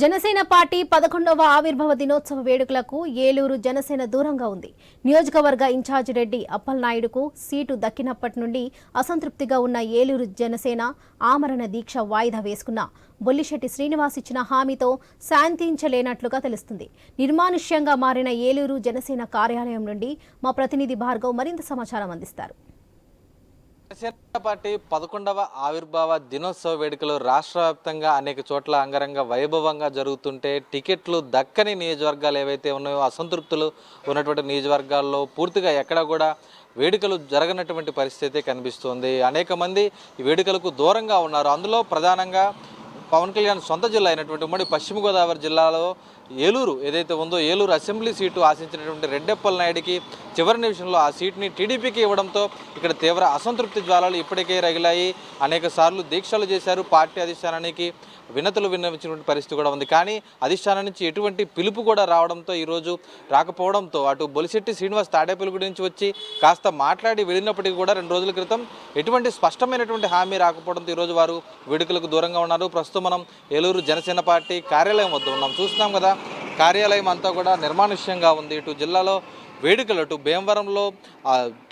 Janasena party 11వ ఆవిర్భావ దినోత్సవ వేడుకలకు ఏలూరు జనసేన దూరంగా ఉంది. నియోజకవర్గ ఇన్ఛార్జ్ రెడ్డి అప్పలనాయుడుకు సీటు దక్కినప్పటి నుండి అసంతృప్తిగా ఉన్న ఏలూరు జనసేన ఆమరణ దీక్ష వాయిదా వేసుకున్న బొల్లిశెట్టి శ్రీనివాస్ ఇచ్చిన హామీతో శాంతించలేనట్లుగా తెలుస్తుంది. నిర్మానుష్యంగా మారిన ఏలూరు జనసేన కార్యాలయం నుండి మా ప్రతినిధి భార్గవ్ మరింత సమాచారం అందిస్తారు. జనసేన పార్టీ 11వ ఆవిర్భావ దినోత్సవ వేడుకలు రాష్ట్ర వ్యాప్తంగా అనేక చోట్ల అంగరంగ వైభవంగా జరుగుతుంటే టికెట్లు దక్కని నియోజకవర్గాలు ఏవైతే ఉన్నాయో అసంతృప్తులు ఉన్నటువంటి నియోజకవర్గాల్లో పూర్తిగా ఎక్కడ కూడా వేడుకలు జరగనటువంటి పరిస్థితి కనిపిస్తుంది. అనేక మంది ఈ వేడుకలకు దూరంగా ఉన్నారు. అందులో ప్రధానంగా పవన్ కళ్యాణ్ సొంత జిల్లా అయినటువంటి ఉమ్మడి పశ్చిమ గోదావరి జిల్లాలో ఏలూరు ఏదైతే ఉందో ఏలూరు అసెంబ్లీ సీటు ఆశించినటువంటి రెడ్డి అప్పలనాయుడికి చివరి నిమిషంలో ఆ సీట్ని టీడీపీకి ఇవ్వడంతో ఇక్కడ తీవ్ర అసంతృప్తి జ్వాలలు ఇప్పటికే రగిలాయి. అనేక సార్లు దీక్షలు చేశారు. పార్టీ అధిష్టానానికి వినతులు విన్నవించినటువంటి పరిస్థితి కూడా ఉంది. కానీ అధిష్టానం నుంచి ఎటువంటి పిలుపు కూడా రావడంతో ఈరోజు రాకపోవడంతో అటు బొలిశెట్టి శ్రీనివాస్ తాడేపల్లి నుంచి వచ్చి కాస్త మాట్లాడి వెళ్ళినప్పటికీ కూడా 2 రోజుల క్రితం ఎటువంటి స్పష్టమైనటువంటి హామీ రాకపోవడంతో ఈరోజు వారు వేడుకలకు దూరంగా ఉన్నారు. ప్రస్తుతం మనం ఏలూరు జనసేన పార్టీ కార్యాలయం వద్ద ఉన్నాం. చూస్తున్నాం కదా, కార్యాలయం అంతా కూడా నిర్మానుష్యంగా ఉంది. ఇటు జిల్లాలో వేడుకలు అటు భీమవరంలో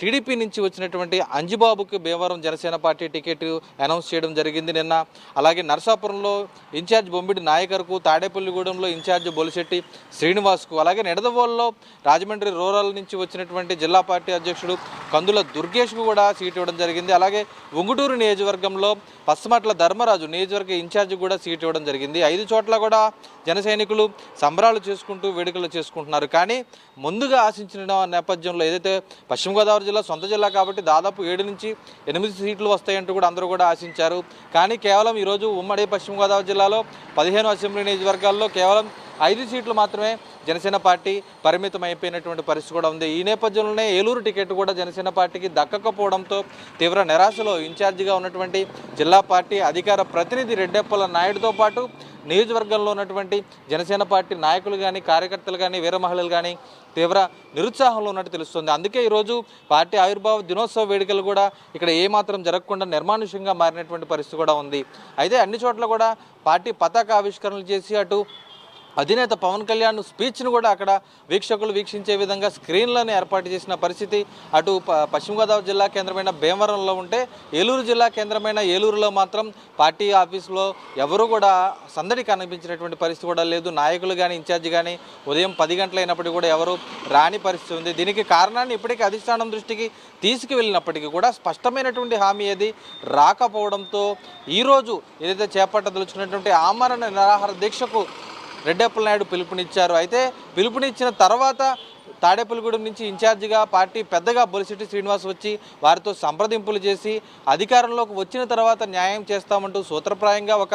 టీడీపీ నుంచి వచ్చినటువంటి అంజిబాబుకి Bhimavaram Janasena party ticket announce చేయడం జరిగింది నిన్న. అలాగే నరసాపురంలో ఇన్ఛార్జ్ బొమ్మిడి నాయకర్కు, తాడేపల్లిగూడెంలో ఇన్ఛార్జ్ బొలిశెట్టి శ్రీనివాస్కు, అలాగే నిడదవోలులో రాజమండ్రి రూరల్ నుంచి వచ్చినటువంటి జిల్లా పార్టీ అధ్యక్షుడు కందుల దుర్గేష్కు కూడా సీట్ ఇవ్వడం జరిగింది. అలాగే ఉంగుటూరు నియోజకవర్గంలో పచ్చమట్ల ధర్మరాజు నియోజకవర్గ ఇన్ఛార్జ్ కూడా సీట్ ఇవ్వడం జరిగింది. 5 చోట్ల కూడా జన సైనికులు సంబరాలు చేసుకుంటూ వేడుకలు చేసుకుంటున్నారు. కానీ ముందుగా ఆశించిన నేపథ్యంలో ఏదైతే పశ్చిమ గోదావరి జిల్లా సొంత జిల్లా కాబట్టి దాదాపు 7 నుంచి 8 సీట్లు వస్తాయంటూ కూడా అందరూ కూడా ఆశించారు. కానీ కేవలం ఈరోజు ఉమ్మడి పశ్చిమ గోదావరి జిల్లాలో 15 అసెంబ్లీ నియోజకవర్గాల్లో కేవలం 5 సీట్లు మాత్రమే జనసేన పార్టీ పరిమితం అయిపోయినటువంటి పరిస్థితి కూడా ఉంది. ఈ నేపథ్యంలోనే ఏలూరు టికెట్ కూడా జనసేన పార్టీకి దక్కకపోవడంతో తీవ్ర నిరాశలో ఇన్ఛార్జిగా ఉన్నటువంటి జిల్లా పార్టీ అధికార ప్రతినిధి రెడ్డెప్పల నాయుడుతో పాటు నియోజకవర్గంలో ఉన్నటువంటి జనసేన పార్టీ నాయకులు కానీ, కార్యకర్తలు కానీ, వీర మహిళలు కానీ తీవ్ర నిరుత్సాహంలో ఉన్నట్టు తెలుస్తుంది. అందుకే ఈరోజు పార్టీ ఆవిర్భావ దినోత్సవ వేడుకలు కూడా ఇక్కడ ఏమాత్రం జరగకుండా నిర్మానుష్యంగా మారినటువంటి పరిస్థితి కూడా ఉంది. అయితే అన్ని చోట్ల కూడా పార్టీ పతాక ఆవిష్కరణలు చేసి అటు అధినేత పవన్ కళ్యాణ్ స్పీచ్ను కూడా అక్కడ వీక్షకులు వీక్షించే విధంగా స్క్రీన్లను ఏర్పాటు చేసిన పరిస్థితి అటు పశ్చిమ గోదావరి జిల్లా కేంద్రమైన భీమవరంలో ఉంటే, ఏలూరు జిల్లా కేంద్రమైన ఏలూరులో మాత్రం పార్టీ ఆఫీసులో ఎవరు కూడా సందడి కనిపించినటువంటి పరిస్థితి కూడా లేదు. నాయకులు కానీ, ఇన్ఛార్జ్ కానీ ఉదయం 10 గంటలైనప్పటికీ కూడా ఎవరు రాని పరిస్థితి ఉంది. దీనికి కారణాన్ని ఇప్పటికీ అధిష్టానం దృష్టికి తీసుకువెళ్ళినప్పటికీ కూడా స్పష్టమైనటువంటి హామీ ఏది రాకపోవడంతో ఈరోజు ఏదైతే చేపట్టదలుచుకున్నటువంటి ఆమరణ నిరాహార దీక్షకు రెడ్డి అప్పలనాయుడు పిలుపునిచ్చారు. అయితే పిలుపునిచ్చిన తర్వాత తాడేపల్లిగూడెం నుంచి ఇన్ఛార్జిగా పార్టీ పెద్దగా బొలిశెట్టి శ్రీనివాస్ వచ్చి వారితో సంప్రదింపులు చేసి అధికారంలోకి వచ్చిన తర్వాత న్యాయం చేస్తామంటూ సూత్రప్రాయంగా ఒక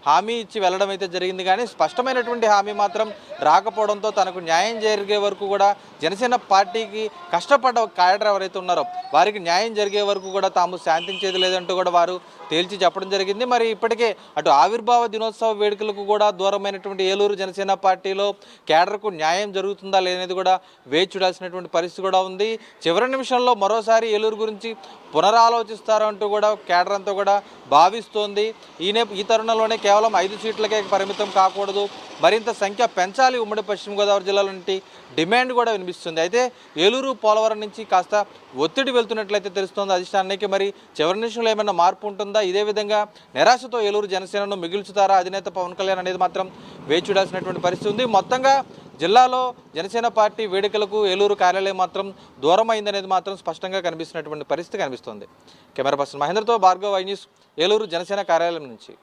హామీ ఇచ్చి వెళ్ళడం అయితే జరిగింది. కానీ స్పష్టమైనటువంటి హామీ మాత్రం రాకపోవడంతో తనకు న్యాయం జరిగే వరకు కూడా జనసేన పార్టీకి కష్టపడ్డ క్యాడర్ ఎవరైతే ఉన్నారో వారికి న్యాయం జరిగే వరకు కూడా తాము శాంతించేది లేదంటూ కూడా వారు తేల్చి చెప్పడం జరిగింది. మరి ఇప్పటికే అటు ఆవిర్భావ దినోత్సవ వేడుకలకు కూడా దూరమైనటువంటి ఏలూరు జనసేన పార్టీలో క్యాడర్కు న్యాయం జరుగుతుందా లేదనేది కూడా వేచి చూడాల్సినటువంటి పరిస్థితి కూడా ఉంది. చివరి నిమిషంలో మరోసారి ఏలూరు గురించి పునరాలోచిస్తారంటూ కూడా కేడర్ అంతా కూడా భావిస్తోంది. ఈ తరుణంలోనే కేవలం 5 సీట్లకే పరిమితం కాకూడదు, మరింత సంఖ్య పెంచాలి ఉమ్మడి పశ్చిమ గోదావరి జిల్లా నుండి డిమాండ్ కూడా వినిపిస్తుంది. అయితే ఏలూరు పోలవరం నుంచి కాస్త ఒత్తిడి వెళ్తున్నట్లయితే తెలుస్తోంది అధిష్టానానికి. మరి చివరి నిమిషంలో ఏమైనా మార్పు ఉంటుందా, ఇదే విధంగా నిరాశతో ఏలూరు జనసేనను మిగిల్చుతారా అధినేత పవన్ కళ్యాణ్ అనేది మాత్రం వేచి చూడాల్సినటువంటి పరిస్థితి ఉంది. మొత్తంగా జిల్లాలో జనసేన పార్టీ వేడుకలకు ఏలూరు కార్యాలయం మాత్రం దూరం అయిందనేది మాత్రం స్పష్టంగా కనిపిస్తున్నటువంటి పరిస్థితి కనిపిస్తుంది. కెమెరా పర్సన్ మహేంద్రతో భార్గవ్, ఐ న్యూస్, ఏలూరు జనసేన కార్యాలయం నుంచి.